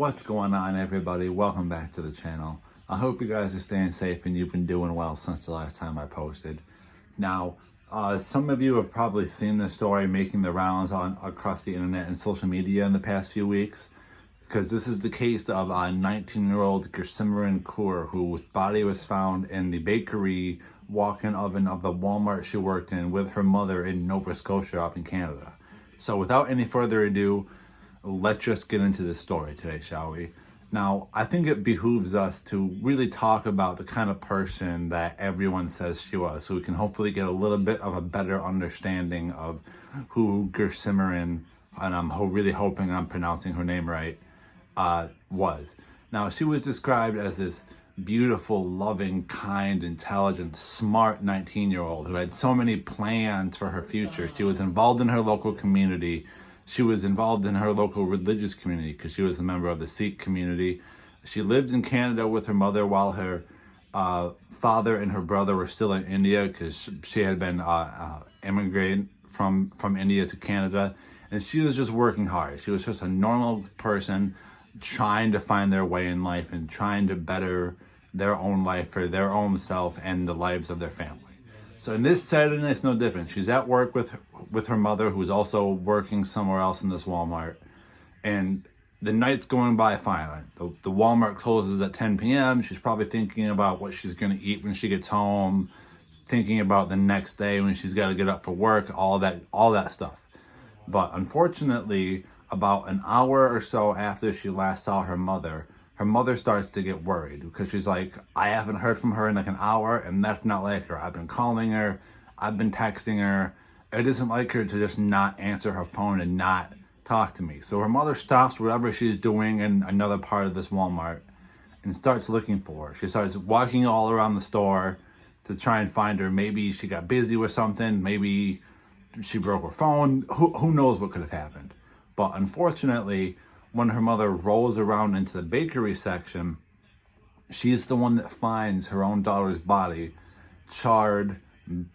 What's going on, everybody? Welcome back to the channel. I hope you guys are staying safe and you've been doing well since the last time I posted. Now, some of you have probably seen this story making the rounds across the internet and social media in the past few weeks, because this is the case of a 19-year-old Gursimran Kaur whose body was found in the bakery walk-in oven of the Walmart she worked in with her mother in Nova Scotia up in Canada. So without any further ado, let's just get into this story today, shall we? Now, I think it behooves us to really talk about the kind of person that everyone says she was, so we can hopefully get a little bit of a better understanding of who Gursimran, and I'm really hoping I'm pronouncing her name right, was. Now, she was described as this beautiful, loving, kind, intelligent, smart 19-year-old who had so many plans for her future. She was involved in her local community. She was involved in her local religious community because she was a member of the Sikh community. She lived in Canada with her mother while her father and her brother were still in India, because she had been immigrated from India to Canada. And she was just working hard. She was just a normal person trying to find their way in life and trying to better their own life for their own self and the lives of their family. So in this setting, it's no different. She's at work with her mother, who's also working somewhere else in this Walmart. And the night's going by fine. The Walmart closes at 10 p.m. She's probably thinking about what she's going to eat when she gets home, thinking about the next day when she's got to get up for work, all that stuff. But unfortunately, about an hour or so after she last saw her mother starts to get worried, because she's like, I haven't heard from her in like an hour, and that's not like her. I've been calling her, I've been texting her. It isn't like her to just not answer her phone and not talk to me. So her mother stops whatever she's doing in another part of this Walmart and starts looking for her. She starts walking all around the store to try and find her. Maybe she got busy with something. Maybe she broke her phone. Who knows what could have happened. But unfortunately, when her mother rolls around into the bakery section, she's the one that finds her own daughter's body, charred,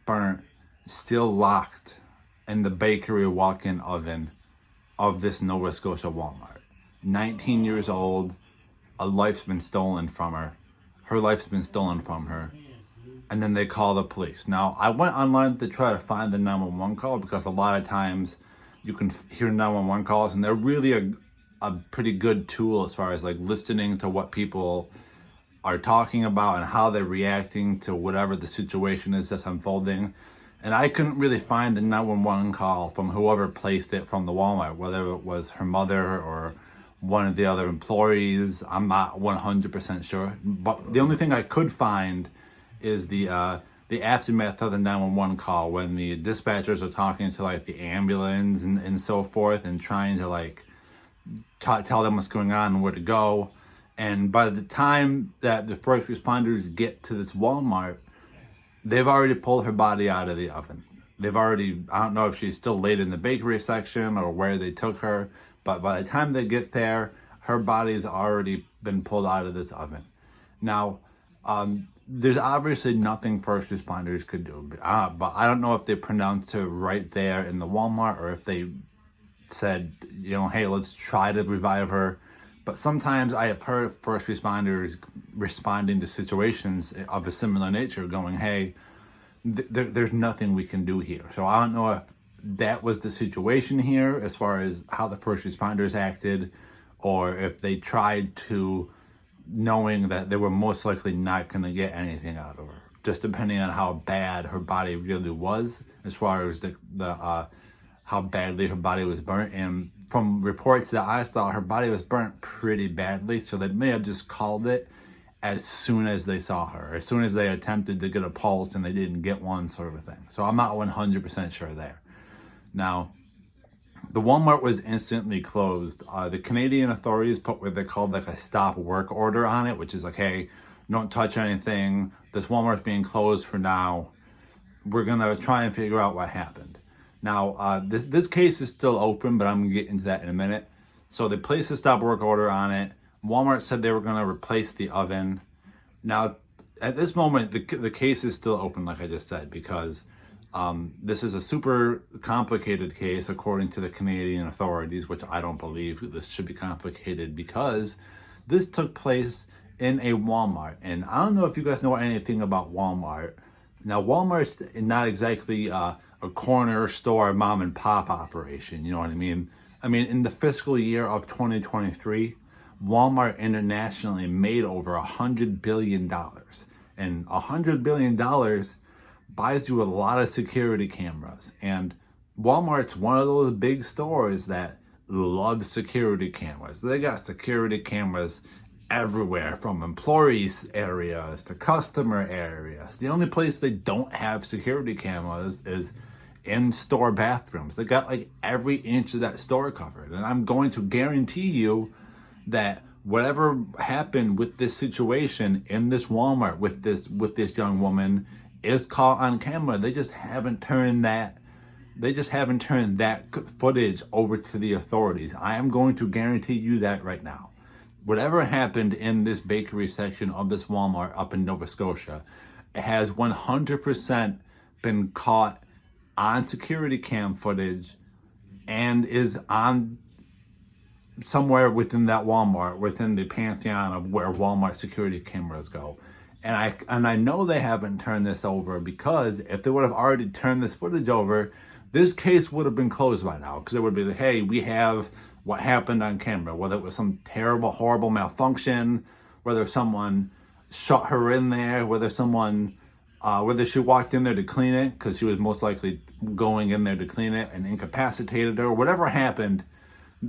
burnt, still locked in the bakery walk-in oven of this Nova Scotia Walmart. 19 years old, a life's been stolen from her. Her life's been stolen from her. And then they call the police. Now, I went online to try to find the 911 call, because a lot of times you can hear 911 calls and they're really a pretty good tool as far as like listening to what people are talking about and how they're reacting to whatever the situation is that's unfolding. And I couldn't really find the 911 call from whoever placed it from the Walmart, whether it was her mother or one of the other employees. I'm not 100% sure. But the only thing I could find is the aftermath of the 911 call, when the dispatchers are talking to like the ambulance and so forth, and trying to like tell them what's going on and where to go. And by the time that the first responders get to this Walmart, they've already pulled her body out of the oven. I don't know if she's still laid in the bakery section or where they took her, but by the time they get there, her body's already been pulled out of this oven. Now, there's obviously nothing first responders could do, but I don't know if they pronounced her right there in the Walmart, or if they said, hey, let's try to revive her. But sometimes I have heard first responders responding to situations of a similar nature going, hey, there's nothing we can do here. So I don't know if that was the situation here as far as how the first responders acted, or if they tried to, knowing that they were most likely not going to get anything out of her, just depending on how bad her body really was, as far as how badly her body was burnt. And from reports that I saw, her body was burnt pretty badly, so they may have just called it as soon as they saw her, as soon as they attempted to get a pulse and they didn't get one, sort of a thing. So I'm not 100% sure there. Now, the Walmart was instantly closed. The Canadian authorities put what they called like a stop work order on it, which is like, hey, don't touch anything. This Walmart's being closed for now. We're going to try and figure out what happened. Now, this case is still open, but I'm going to get into that in a minute. So they placed a stop work order on it. Walmart said they were going to replace the oven. Now, at this moment, the case is still open, like I just said, because This is a super complicated case according to the Canadian authorities, which I don't believe this should be complicated, because this took place in a Walmart. And I don't know if you guys know anything about Walmart. Now, Walmart's not exactly a corner store mom and pop operation, you know what I mean? I mean, in the fiscal year of 2023, Walmart internationally made over $100 billion. And $100 billion buys you a lot of security cameras. And Walmart's one of those big stores that love security cameras. They got security cameras everywhere, from employees areas to customer areas. The only place they don't have security cameras is in store bathrooms. They got like every inch of that store covered. And I'm going to guarantee you that whatever happened with this situation in this Walmart with this young woman is caught on camera. They just haven't turned that footage over to the authorities. I am going to guarantee you that right now. Whatever happened in this bakery section of this Walmart up in Nova Scotia, it has 100% been caught on security cam footage and is on somewhere within that Walmart, within the pantheon of where Walmart security cameras go. And I know they haven't turned this over, because if they would have already turned this footage over, this case would have been closed by now, because it would be like, hey, we have what happened on camera, whether it was some terrible, horrible malfunction, whether someone shut her in there, whether she walked in there to clean it, because she was most likely going in there to clean it and incapacitated her, whatever happened,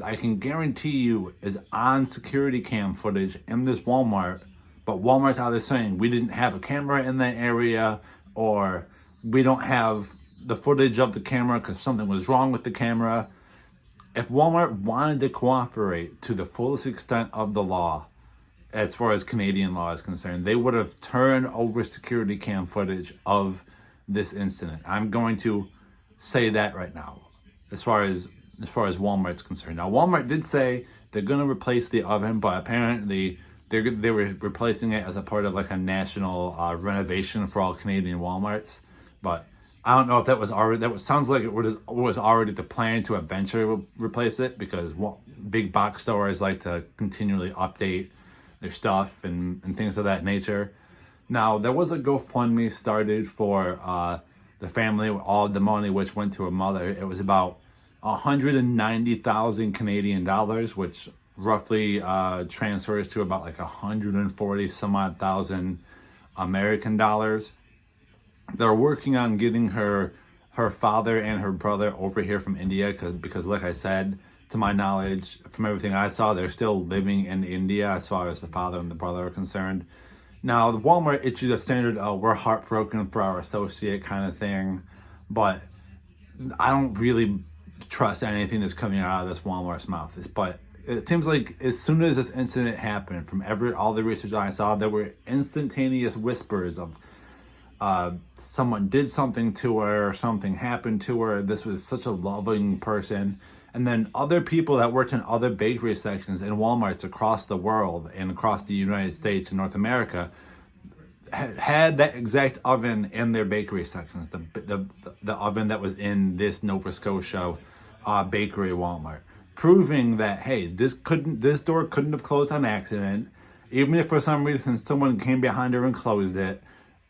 I can guarantee you is on security cam footage in this Walmart. But Walmart's either saying we didn't have a camera in that area, or we don't have the footage of the camera because something was wrong with the camera. If Walmart wanted to cooperate to the fullest extent of the law, as far as Canadian law is concerned, they would have turned over security cam footage of this incident. I'm going to say that right now, as far as Walmart's concerned. Now, Walmart did say they're going to replace the oven, but apparently they were replacing it as a part of like a national renovation for all Canadian Walmarts. But I don't know if that was already, sounds like it was already the plan to eventually replace it, because big box stores like to continually update their stuff and things of that nature. Now, there was a GoFundMe started for the family, all the money which went to her mother. It was about 190,000 Canadian dollars, which roughly transfers to about like 140 some odd thousand American dollars. They're working on getting her father and her brother over here from India, because like I said, to my knowledge, from everything I saw, they're still living in India as far as the father and the brother are concerned. Now, the Walmart issued a standard, we're heartbroken for our associate kind of thing, but I don't really trust anything that's coming out of this Walmart's mouth. But it seems like as soon as this incident happened, from all the research I saw, there were instantaneous whispers of someone did something to her, something happened to her. This was such a loving person. And then other people that worked in other bakery sections in Walmarts across the world and across the United States and North America had that exact oven in their bakery sections, the oven that was in this Nova Scotia bakery Walmart, proving that, hey, this door couldn't have closed on accident. Even if for some reason someone came behind her and closed it,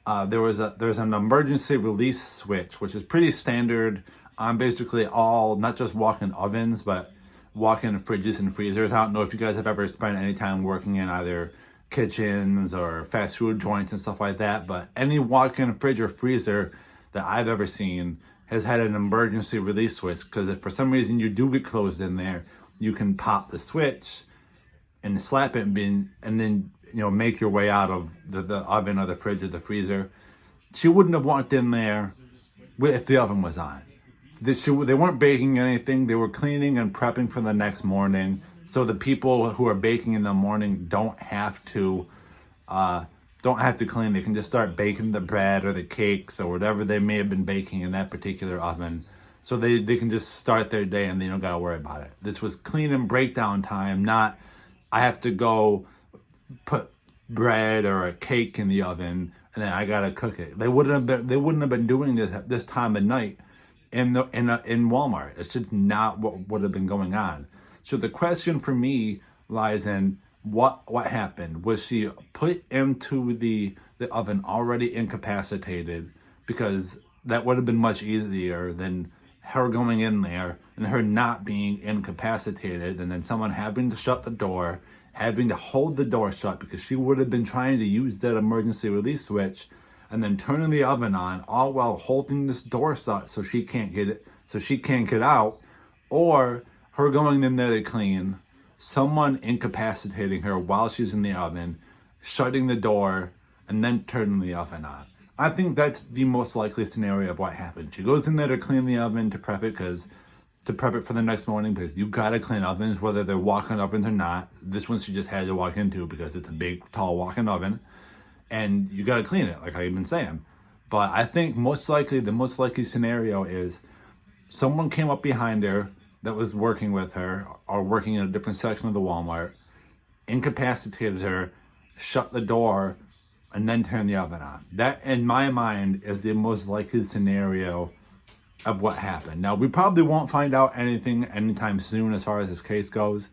there's an emergency release switch, which is pretty standard on basically all, not just walk-in ovens, but walk-in fridges and freezers. I don't know if you guys have ever spent any time working in either kitchens or fast food joints and stuff like that, but any walk-in fridge or freezer that I've ever seen has had an emergency release switch, because if for some reason you do get closed in there, you can pop the switch and slap it and then make your way out of the oven or the fridge or the freezer. She wouldn't have walked in there if the oven was on. They weren't baking anything. They were cleaning and prepping for the next morning. So the people who are baking in the morning don't have to clean. They can just start baking the bread or the cakes or whatever they may have been baking in that particular oven. So they can just start their day and they don't gotta worry about it. This was clean and breakdown time, not I have to go put bread or a cake in the oven and then I gotta cook it. They wouldn't have been doing this at this time of night in Walmart. It's just not what would have been going on. So the question for me lies in what happened. Was she put into the oven already incapacitated? Because that would have been much easier than her going in there and her not being incapacitated, and then someone having to shut the door, having to hold the door shut, because she would have been trying to use that emergency release switch and then turning the oven on, all while holding this door shut so she can't get out, or her going in there to clean, someone incapacitating her while she's in the oven, shutting the door, and then turning the oven on. I think that's the most likely scenario of what happened. She goes in there to clean the oven, to prep it for the next morning, because you gotta clean ovens, whether they're walk-in ovens or not. This one she just had to walk into because it's a big, tall walk-in oven, and you gotta clean it, like I've been saying. But I think the most likely scenario is someone came up behind her that was working with her or working in a different section of the Walmart, incapacitated her, shut the door, and then turn the oven on. That, in my mind, is the most likely scenario of what happened. Now, we probably won't find out anything anytime soon as far as this case goes,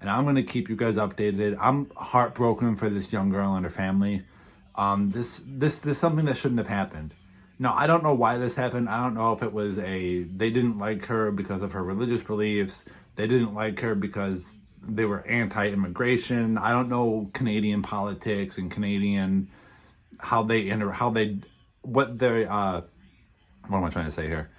and I'm going to keep you guys updated. I'm heartbroken for this young girl and her family. This is something that shouldn't have happened. Now, I don't know why this happened. I don't know if it was they didn't like her because of her religious beliefs. They didn't like her because they were anti-immigration. I don't know Canadian politics and Canadian how am I trying to say here?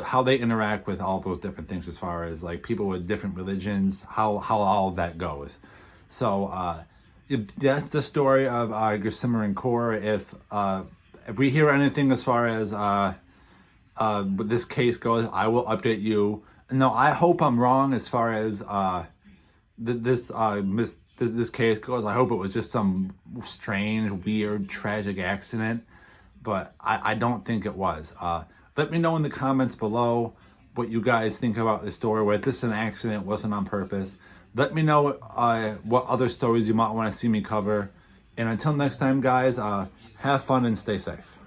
How they interact with all those different things, as far as like people with different religions, how all of that goes. So if that's the story of Gursimran Kaur. If we hear anything as far as this case goes, I will update you. No, I hope I'm wrong as far as this case goes. I hope it was just some strange, weird, tragic accident, but I don't think it was. Let me know in the comments below what you guys think about this story, whether this is an accident, wasn't on purpose. Let me know what other stories you might want to see me cover. And until next time, guys, have fun and stay safe.